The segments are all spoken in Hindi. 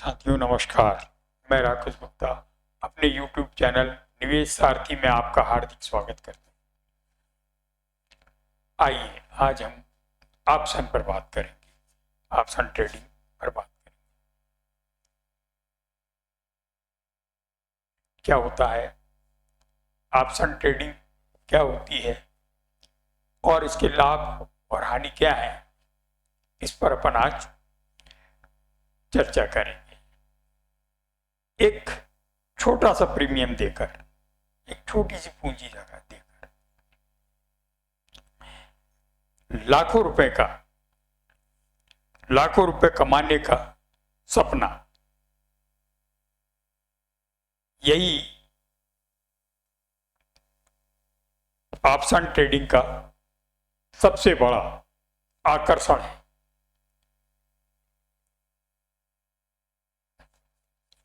साथियों नमस्कार। मैं राकेश गुप्ता अपने YouTube चैनल निवेश सारथी में आपका हार्दिक स्वागत करता हूँ। आइए आज हम ऑप्शन पर बात करेंगे, ऑप्शन ट्रेडिंग पर बात करेंगे। क्या होता है ऑप्शन ट्रेडिंग, क्या होती है और इसके लाभ और हानि क्या है, इस पर अपन आज चर्चा करेंगे। एक छोटा सा प्रीमियम देकर, एक छोटी सी पूंजी लगा देकर लाखों रुपए कमाने का सपना, यही ऑप्शन ट्रेडिंग का सबसे बड़ा आकर्षण है।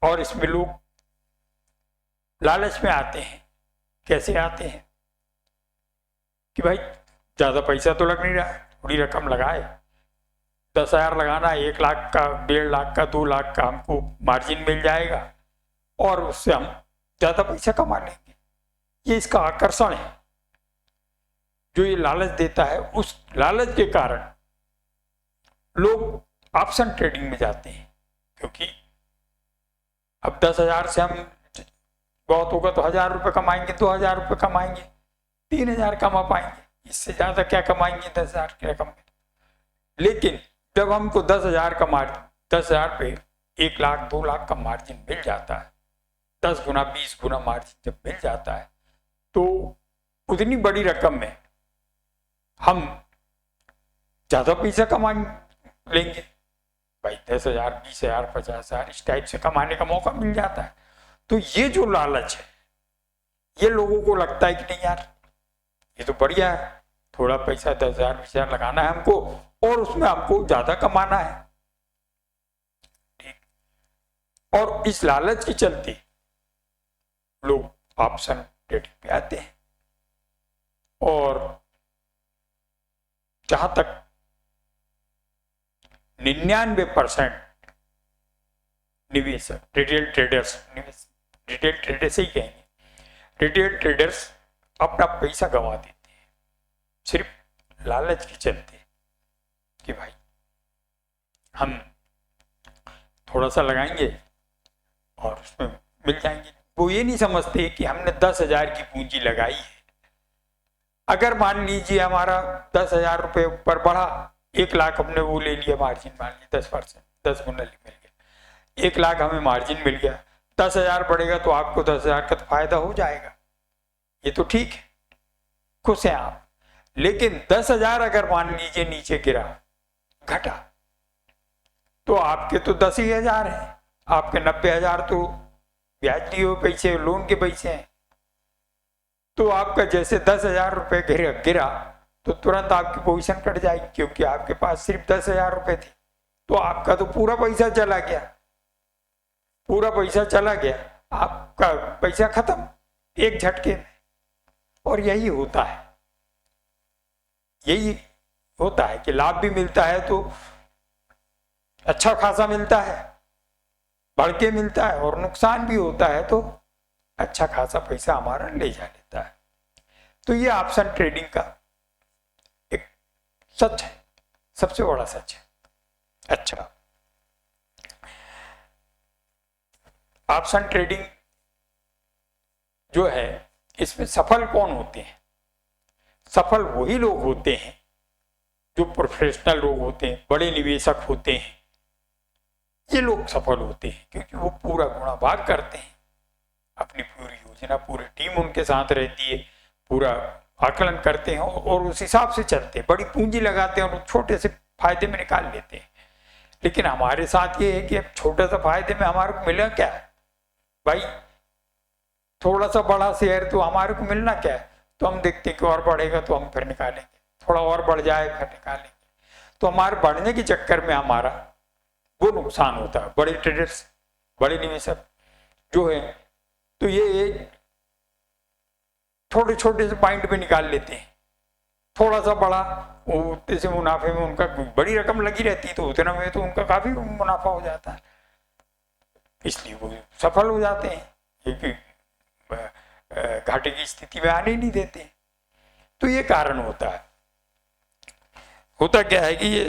और इसमें लोग लालच में आते हैं। कैसे आते हैं कि भाई ज्यादा पैसा तो लग नहीं रहा, थोड़ी रकम लगाए, 10,000 लगाना, 1 लाख का, 1.5 लाख का, 2 लाख का हमको मार्जिन मिल जाएगा और उससे हम ज्यादा पैसा कमा लेंगे। ये इसका आकर्षण है जो ये लालच देता है। उस लालच के कारण लोग ऑप्शन ट्रेडिंग में जाते हैं, क्योंकि अब 10,000 से हम बहुत होगा तो 1,000 रुपये कमाएंगे, 2,000 रुपये कमाएंगे, 3,000 कमा पाएंगे, इससे ज्यादा क्या कमाएंगे 10,000 की रकम में। लेकिन जब हमको 10,000 पे 1 लाख 2 लाख का मार्जिन मिल जाता है, 10 गुना 20 गुना मार्जिन जब मिल जाता है, तो उतनी बड़ी रकम में हम ज्यादा पैसा कमा लेंगे। भाई 10,000 20,000 50,000 इस टाइप से कमाने का मौका मिल जाता है। तो ये जो लालच है, ये लोगों को लगता है कि नहीं यार ये तो बढ़िया है, थोड़ा पैसा 10,000 20,000 लगाना है हमको और उसमें हमको ज्यादा कमाना है। ठीक। और इस लालच के चलते लोग ऑप्शन ट्रेडिंग पे आते हैं। और जहां तक 99% निवेशक, रिटेल ट्रेडर्स ही कहेंगे, रिटेल ट्रेडर्स अपना पैसा गंवा देते हैं सिर्फ लालच के चलते कि भाई हम थोड़ा सा लगाएंगे और उसमें मिल जाएंगे। वो ये नहीं समझते कि हमने 10,000 की पूंजी लगाई है। अगर मान लीजिए हमारा 10,000 रुपये ऊपर बढ़ा, 1 लाख हमने वो ले लिया मार्जिन, मान लीजिए 10%, 10 गुना मिल गया, 1 लाख हमें मार्जिन मिल गया, 10,000 बढ़ेगा तो आपको 10,000 का तो फायदा हो जाएगा, ये तो ठीक है, खुश हैं आप। लेकिन 10,000 अगर मान लीजिए नीचे गिरा, घटा, तो आपके तो 10,000 है, आपके 90,000 तो ब्याज लिए हुए पैसे, लोन के पैसे हैं। तो आपका जैसे 10,000 रुपये गिरा तो तुरंत आपकी पोजीशन कट जाएगी, क्योंकि आपके पास सिर्फ 10,000 रुपये थे, तो आपका तो पूरा पैसा चला गया, पूरा पैसा चला गया, आपका पैसा खत्म एक झटके में। और यही होता है कि लाभ भी मिलता है तो अच्छा खासा मिलता है, बढ़ के मिलता है, और नुकसान भी होता है तो अच्छा खासा पैसा हमारा ले जा लेता है। तो ये ऑप्शन ट्रेडिंग का एक सच है, सबसे बड़ा सच है। अच्छा, ऑप्शन ट्रेडिंग जो है, इसमें सफल कौन होते हैं? सफल वही लोग होते हैं जो प्रोफेशनल लोग होते हैं, बड़े निवेशक होते हैं, ये लोग सफल होते हैं, क्योंकि वो पूरा गुणा भाग करते हैं, अपनी पूरी योजना, पूरी टीम उनके साथ रहती है, पूरा आकलन करते हैं और उस हिसाब से चलते हैं, बड़ी पूंजी लगाते हैं और छोटे से फायदे में निकाल लेते हैं। लेकिन हमारे साथ ये है कि अब छोटे से फायदे में हमारे को मिला क्या है भाई, थोड़ा सा बड़ा शेयर तो हमारे को मिलना क्या है, तो हम देखते हैं कि और बढ़ेगा तो हम फिर निकालेंगे, थोड़ा और बढ़ जाए फिर निकालेंगे। तो हमारे बढ़ने के चक्कर में हमारा वो नुकसान होता है। बड़े ट्रेडर्स, बड़े निवेशक जो है, तो ये छोटे छोटे से पॉइंट पे निकाल लेते हैं, थोड़ा सा बड़ा, उतने से मुनाफे में उनका बड़ी रकम लगी रहती है, तो उतने में तो उनका काफी मुनाफा हो जाता है। इसलिए वो सफल हो जाते हैं, क्योंकि घाटे की स्थिति में आने नहीं देते। तो ये कारण होता है। होता क्या है कि ये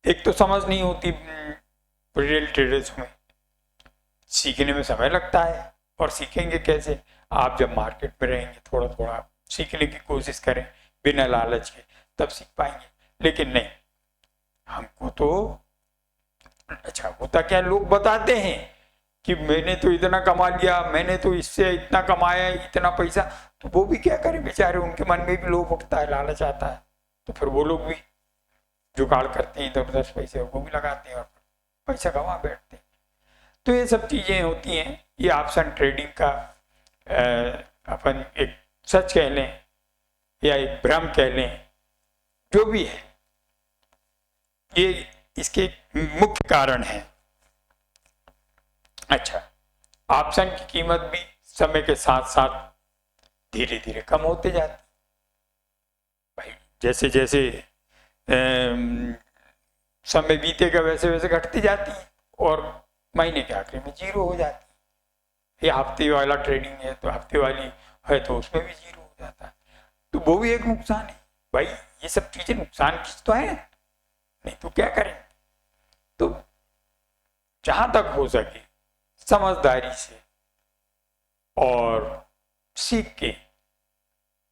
एक तो समझ नहीं होती रियल ट्रेडर्स में, सीखने में समय लगता है। और सीखेंगे कैसे? आप जब मार्केट में रहेंगे, थोड़ा थोड़ा सीखने की कोशिश करें बिना लालच के, तब सीख पाएंगे। लेकिन नहीं, हमको तो अच्छा होता क्या, लोग बताते हैं कि मैंने तो इतना कमा लिया, मैंने तो इससे इतना कमाया, इतना पैसा। तो वो भी क्या करें बेचारे, उनके मन में भी लोभ उठता है, लालच आता है। तो फिर वो लोग भी जुगाड़ करते हैं, इधर 10 पैसे वो भी लगाते हैं और पैसा कमा बैठते हैं। तो ये सब चीजें होती हैं। ये ऑप्शन ट्रेडिंग का अपन एक सच कह लें या एक भ्रम कह लें, जो भी है, ये इसके मुख्य कारण है। अच्छा, ऑप्शन की कीमत भी समय के साथ साथ धीरे धीरे कम होते जाती भाई। जैसे जैसे समय बीतेगा वैसे वैसे घटती जाती है और महीने के आखिर में जीरो हो जाती है। ये हफ्ते वाला ट्रेडिंग है तो हफ्ते वाली है तो उसमें भी जीरो हो जाता है। तो वो भी एक नुकसान है भाई। ये सब चीजें नुकसान की तो है, नहीं तो क्या करें। तो जहां तक हो सके समझदारी से और सीख के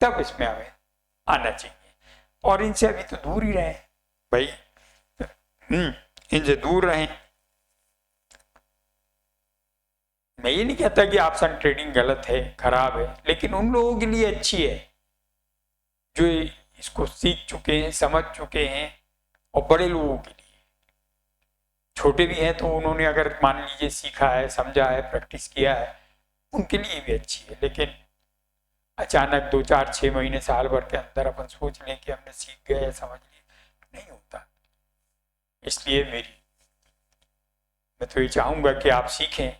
तब इसमें हमें आना चाहिए। और इनसे अभी तो दूर ही रहें भाई, इनसे दूर रहें। मैं ये नहीं कहता कि ऑप्शन ट्रेडिंग गलत है, खराब है, लेकिन उन लोगों के लिए अच्छी है जो इसको सीख चुके हैं, समझ चुके हैं। और बड़े लोगों के लिए, छोटे भी हैं तो उन्होंने अगर मान लीजिए सीखा है, समझा है, प्रैक्टिस किया है, उनके लिए भी अच्छी है। लेकिन अचानक 2 4 6 महीने साल भर के अंदर अपन सोच लें कि हमने सीख गए, समझ लिए, नहीं होता। इसलिए मैं तो ये चाहूंगा कि आप सीखें,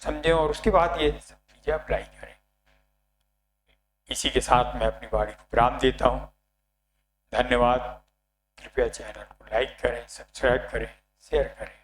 समझें और उसके बाद ये सब चीजें अप्लाई करें। इसी के साथ मैं अपनी वाणी को विराम देता हूं। धन्यवाद। कृपया चैनल को लाइक करें, सब्सक्राइब करें, शेयर करें।